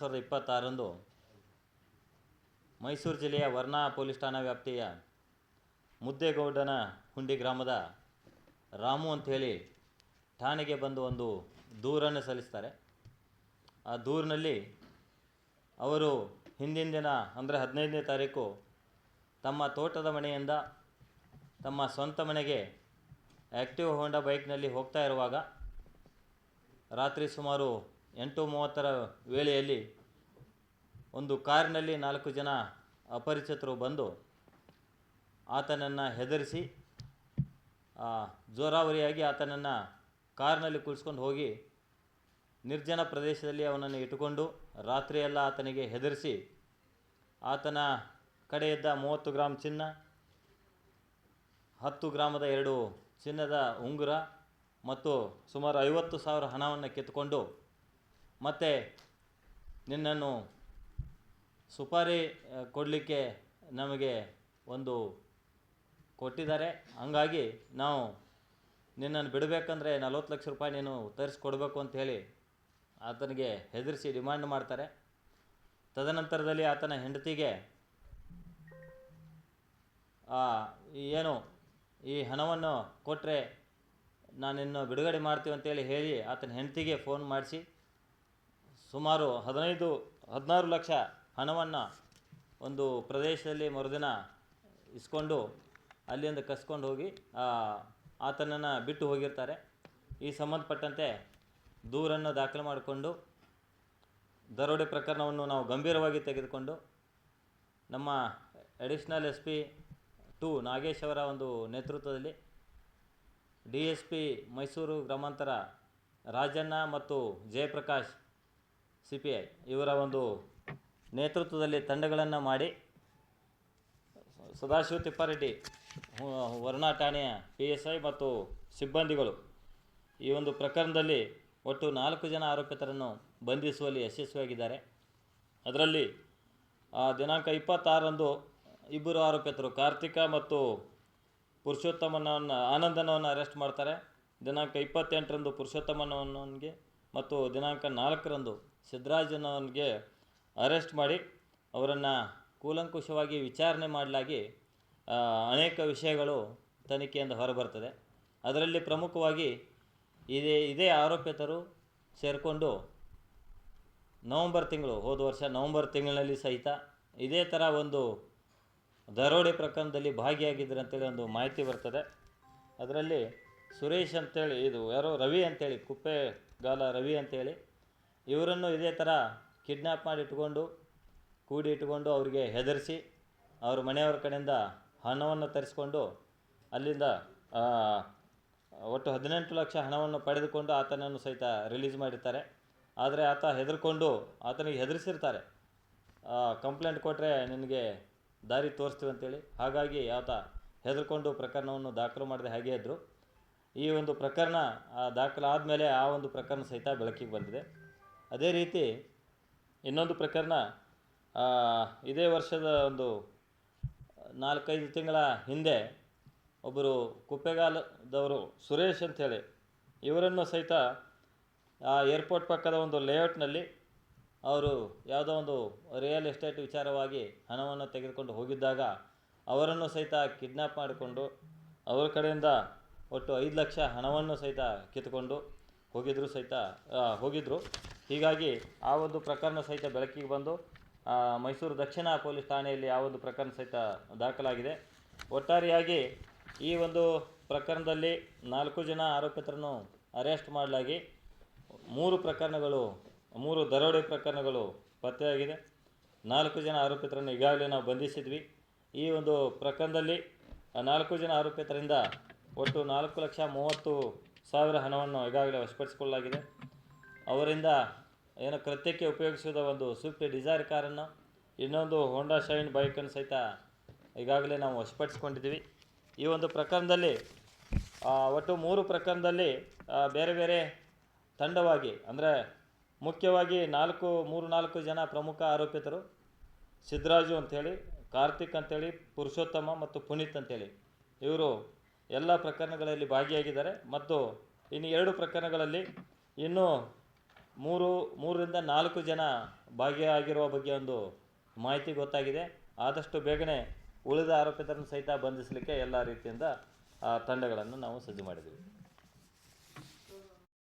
2026 ಮೈಸೂರು ಜಿಲ್ಲೆಯ ವರ್ಣಾ ಪೊಲೀಸ್ ಠಾಣಾ ವ್ಯಾಪ್ತಿಯ ಮುದ್ದೇಗೌಡನ ಹುಂಡಿ ಗ್ರಾಮದ ರಾಮು ಅಂಥೇಳಿ ಠಾಣೆಗೆ ಬಂದು ಒಂದು ದೂರನ್ನು ಸಲ್ಲಿಸ್ತಾರೆ. ಆ ದೂರಿನಲ್ಲಿ ಅವರು ಹಿಂದಿನ ದಿನ ಅಂದರೆ 15ನೇ ತಾರೀಕು ತಮ್ಮ ತೋಟದ ಮನೆಯಿಂದ ತಮ್ಮ ಸ್ವಂತ ಮನೆಗೆ ಆ್ಯಕ್ಟಿವ್ ಹೋಂಡಾ ಬೈಕ್ನಲ್ಲಿ ಹೋಗ್ತಾ ಇರುವಾಗ ರಾತ್ರಿ ಸುಮಾರು 8:30 ವೇಳೆಯಲ್ಲಿ ಒಂದು ಕಾರಿನಲ್ಲಿ 4 ಜನ ಅಪರಿಚಿತರು ಬಂದು ಆತನನ್ನು ಹೆದರಿಸಿ ಜೋರಾವರಿಯಾಗಿ ಆತನನ್ನು ಕಾರಿನಲ್ಲಿ ಕುಳಿಸ್ಕೊಂಡು ಹೋಗಿ ನಿರ್ಜನ ಪ್ರದೇಶದಲ್ಲಿ ಅವನನ್ನು ಇಟ್ಟುಕೊಂಡು ರಾತ್ರಿಯೆಲ್ಲ ಆತನಿಗೆ ಹೆದರಿಸಿ ಆತನ ಕಡೆಯಿದ್ದ 30 ಗ್ರಾಮ್ ಚಿನ್ನ, 10 ಗ್ರಾಮದ 2 ಚಿನ್ನದ ಉಂಗುರ ಮತ್ತು ಸುಮಾರು 50,000 ಹಣವನ್ನು ಕಿತ್ತುಕೊಂಡು ಮತ್ತು ನಿನ್ನನ್ನು ಸುಪಾರಿ ಕೊಡಲಿಕ್ಕೆ ನಮಗೆ ಒಂದು ಕೊಟ್ಟಿದ್ದಾರೆ, ಹಂಗಾಗಿ ನಾವು ನಿನ್ನನ್ನು ಬಿಡಬೇಕಂದ್ರೆ 40 ಲಕ್ಷ ರೂಪಾಯಿ ನೀನು ತರಿಸ್ಕೊಡ್ಬೇಕು ಅಂಥೇಳಿ ಆತನಿಗೆ ಹೆದರಿಸಿ ಡಿಮ್ಯಾಂಡ್ ಮಾಡ್ತಾರೆ. ತದನಂತರದಲ್ಲಿ ಆತನ ಹೆಂಡತಿಗೆ ಏನು ಈ ಹಣವನ್ನು ಕೊಟ್ಟರೆ ನಾನಿನ್ನು ಬಿಡುಗಡೆ ಮಾಡ್ತೀವಿ ಅಂತೇಳಿ ಹೇಳಿ ಆತನ ಹೆಂಡತಿಗೆ ಫೋನ್ ಮಾಡಿಸಿ ಸುಮಾರು 16 ಲಕ್ಷ ಹಣವನ್ನು ಒಂದು ಪ್ರದೇಶದಲ್ಲಿ ಮರುದಿನ ಇಸ್ಕೊಂಡು ಅಲ್ಲಿಂದ ಕಸ್ಕೊಂಡು ಹೋಗಿ ಆತನನ್ನು ಬಿಟ್ಟು ಹೋಗಿರ್ತಾರೆ. ಈ ಸಂಬಂಧಪಟ್ಟಂತೆ ದೂರನ್ನು ದಾಖಲೆ ಮಾಡಿಕೊಂಡು ದರೋಡೆ ಪ್ರಕರಣವನ್ನು ನಾವು ಗಂಭೀರವಾಗಿ ತೆಗೆದುಕೊಂಡು ನಮ್ಮ ಅಡಿಷನಲ್ SP 2 ನಾಗೇಶ್ ಅವರ ಒಂದು ನೇತೃತ್ವದಲ್ಲಿ DSP ಮೈಸೂರು ಗ್ರಾಮಾಂತರ ರಾಜಣ್ಣ ಮತ್ತು ಜಯಪ್ರಕಾಶ್ CPI ಇವರ ಒಂದು ನೇತೃತ್ವದಲ್ಲಿ ತಂಡಗಳನ್ನು ಮಾಡಿ ಸದಾಶಿವ ತಿಪ್ಪಾರೆಡ್ಡಿ ವರ್ಣಾ ಠಾಣೆಯ PSI ಮತ್ತು ಸಿಬ್ಬಂದಿಗಳು ಈ ಒಂದು ಪ್ರಕರಣದಲ್ಲಿ ಒಟ್ಟು 4 ಜನ ಆರೋಪಿತರನ್ನು ಬಂಧಿಸುವಲ್ಲಿ ಯಶಸ್ವಿಯಾಗಿದ್ದಾರೆ. ಅದರಲ್ಲಿ ದಿನಾಂಕ 26ರಂದು ಇಬ್ಬರು ಆರೋಪಿತರು ಕಾರ್ತಿಕ ಮತ್ತು ಆನಂದನವನ್ನು ಅರೆಸ್ಟ್ ಮಾಡ್ತಾರೆ. ದಿನಾಂಕ 28ರಂದು ಪುರುಷೋತ್ತಮನವನಿಗೆ ಮತ್ತು ದಿನಾಂಕ 4ರಂದು ಸಿದ್ದರಾಜನವನಿಗೆ ಅರೆಸ್ಟ್ ಮಾಡಿ ಅವರನ್ನು ಕೂಲಂಕುಷವಾಗಿ ವಿಚಾರಣೆ ಮಾಡಲಾಗಿ ಅನೇಕ ವಿಷಯಗಳು ತನಿಖೆಯಿಂದ ಹೊರಬರ್ತದೆ. ಅದರಲ್ಲಿ ಪ್ರಮುಖವಾಗಿ ಇದೇ ಆರೋಪಿತರು ಸೇರಿಕೊಂಡು ಹೋದ ವರ್ಷ ನವಂಬರ್ ತಿಂಗಳಿನಲ್ಲಿ ಸಹಿತ ಇದೇ ಥರ ಒಂದು ದರೋಡೆ ಪ್ರಕರಣದಲ್ಲಿ ಭಾಗಿಯಾಗಿದ್ದಾರೆ ಅಂತೇಳಿ ಒಂದು ಮಾಹಿತಿ ಬರ್ತದೆ. ಅದರಲ್ಲಿ ಸುರೇಶ್ ಅಂತೇಳಿ ರವಿ ಅಂತೇಳಿ ಕುಪ್ಪೆಗಾಲ ರವಿ ಅಂತೇಳಿ ಇವರನ್ನು ಇದೇ ಥರ ಕಿಡ್ನ್ಯಾಪ್ ಮಾಡಿ ಕೂಡಿ ಇಟ್ಟುಕೊಂಡು ಅವರಿಗೆ ಹೆದರಿಸಿ ಅವ್ರ ಮನೆಯವರ ಕಡೆಯಿಂದ ಹಣವನ್ನು ತರಿಸ್ಕೊಂಡು ಅಲ್ಲಿಂದ ಒಟ್ಟು 18 ಲಕ್ಷ ಹಣವನ್ನು ಪಡೆದುಕೊಂಡು ಆತನನ್ನು ಸಹಿತ ರಿಲೀಸ್ ಮಾಡಿರ್ತಾರೆ. ಆದರೆ ಆತ ಆತನಿಗೆ ಹೆದರಿಸಿರ್ತಾರೆ, ಕಂಪ್ಲೇಂಟ್ ಕೊಟ್ಟರೆ ನಿನಗೆ ದಾರಿ ತೋರಿಸ್ತೀವಿ ಅಂತೇಳಿ. ಹಾಗಾಗಿ ಆತ ಹೆದರ್ಕೊಂಡು ಪ್ರಕರಣವನ್ನು ದಾಖಲು ಮಾಡದೆ ಹಾಗೇ ಇದ್ದರು. ಈ ಒಂದು ಪ್ರಕರಣ ದಾಖಲಾದ ಮೇಲೆ ಆ ಒಂದು ಪ್ರಕರಣ ಸಹಿತ ಬೆಳಕಿಗೆ ಬಂದಿದೆ. ಅದೇ ರೀತಿ ಇನ್ನೊಂದು ಪ್ರಕರಣ ಇದೇ ವರ್ಷದ ಒಂದು 4-5 ತಿಂಗಳ ಹಿಂದೆ ಒಬ್ಬರು ಕುಪ್ಪೆಗಾಲದವರು ಸುರೇಶ್ ಅಂಥೇಳಿ ಇವರನ್ನು ಸಹಿತ ಏರ್ಪೋರ್ಟ್ ಪಕ್ಕದ ಒಂದು ಲೇಔಟ್ನಲ್ಲಿ ಅವರು ಯಾವುದೋ ಒಂದು ರಿಯಲ್ ಎಸ್ಟೇಟ್ ವಿಚಾರವಾಗಿ ಹಣವನ್ನು ತೆಗೆದುಕೊಂಡು ಹೋಗಿದ್ದಾಗ ಅವರನ್ನು ಸಹಿತ ಕಿಡ್ನ್ಯಾಪ್ ಮಾಡಿಕೊಂಡು ಅವರ ಕಡೆಯಿಂದ ಒಟ್ಟು 5 ಲಕ್ಷ ಹಣವನ್ನು ಸಹಿತ ಕಿತ್ತುಕೊಂಡು ಹೋಗಿದ್ದರು. ಹೀಗಾಗಿ ಆ ಒಂದು ಪ್ರಕರಣ ಸಹಿತ ಬೆಳಕಿಗೆ ಬಂದು ಮೈಸೂರು ದಕ್ಷಿಣ ಪೊಲೀಸ್ ಠಾಣೆಯಲ್ಲಿ ಆ ಒಂದು ಪ್ರಕರಣ ಸಹಿತ ದಾಖಲಾಗಿದೆ. ಒಟ್ಟಾರೆಯಾಗಿ ಈ ಒಂದು ಪ್ರಕರಣದಲ್ಲಿ 4 ಜನ ಆರೋಪಿತರನ್ನು ಅರೆಸ್ಟ್ ಮಾಡಲಾಗಿ 3 ದರೋಡೆ ಪ್ರಕರಣಗಳು ಪತ್ತೆಯಾಗಿದೆ. 4 ಜನ ಆರೋಪಿತರನ್ನು ಈಗಾಗಲೇ ನಾವು ಬಂಧಿಸಿದ್ವಿ. ಈ ಒಂದು ಪ್ರಕರಣದಲ್ಲಿ 4 ಜನ ಆರೋಪಿತರಿಂದ ಒಟ್ಟು 4,30,000 ಹಣವನ್ನು ಈಗಾಗಲೇ ವಶಪಡಿಸಿಕೊಳ್ಳಲಾಗಿದೆ. ಅವರಿಂದ ಕೃತ್ಯಕ್ಕೆ ಉಪಯೋಗಿಸಿದ ಒಂದು ಸ್ವಿಫ್ಟ್ ಡಿಸೈರ್ ಕಾರನ್ನು, ಇನ್ನೊಂದು ಹೋಂಡಾ ಶೈನ್ ಬೈಕನ್ನು ಸಹಿತ ಈಗಾಗಲೇ ನಾವು ವಶಪಡಿಸಿಕೊಂಡಿದ್ದೀವಿ. ಈ ಒಂದು ಪ್ರಕರಣದಲ್ಲಿ ಒಟ್ಟು 3 ಪ್ರಕರಣದಲ್ಲಿ ಬೇರೆ ಬೇರೆ ತಂಡವಾಗಿ ಅಂದರೆ ಮುಖ್ಯವಾಗಿ 4 ಜನ ಪ್ರಮುಖ ಆರೋಪಿತರು ಸಿದ್ದರಾಜು ಅಂಥೇಳಿ, ಕಾರ್ತಿಕ್ ಅಂಥೇಳಿ, ಪುರುಷೋತ್ತಮ ಮತ್ತು ಪುನೀತ್ ಅಂಥೇಳಿ ಇವರು ಎಲ್ಲ ಪ್ರಕರಣಗಳಲ್ಲಿ ಭಾಗಿಯಾಗಿದ್ದಾರೆ. ಮತ್ತು ಇನ್ನು 2 ಪ್ರಕರಣಗಳಲ್ಲಿ ಇನ್ನೂ ಮೂರರಿಂದ 4 ಜನ ಭಾಗಿಯಾಗಿರುವ ಬಗ್ಗೆ ಒಂದು ಮಾಹಿತಿ ಗೊತ್ತಾಗಿದೆ. ಆದಷ್ಟು ಬೇಗನೆ ಉಳಿದ ಆರೋಪಿತರನ್ನು ಸಹಿತ ಬಂಧಿಸಲಿಕ್ಕೆ ಎಲ್ಲ ರೀತಿಯಿಂದ ತಂಡಗಳನ್ನು ನಾವು ಸಜ್ಜು ಮಾಡಿದ್ದೀವಿ.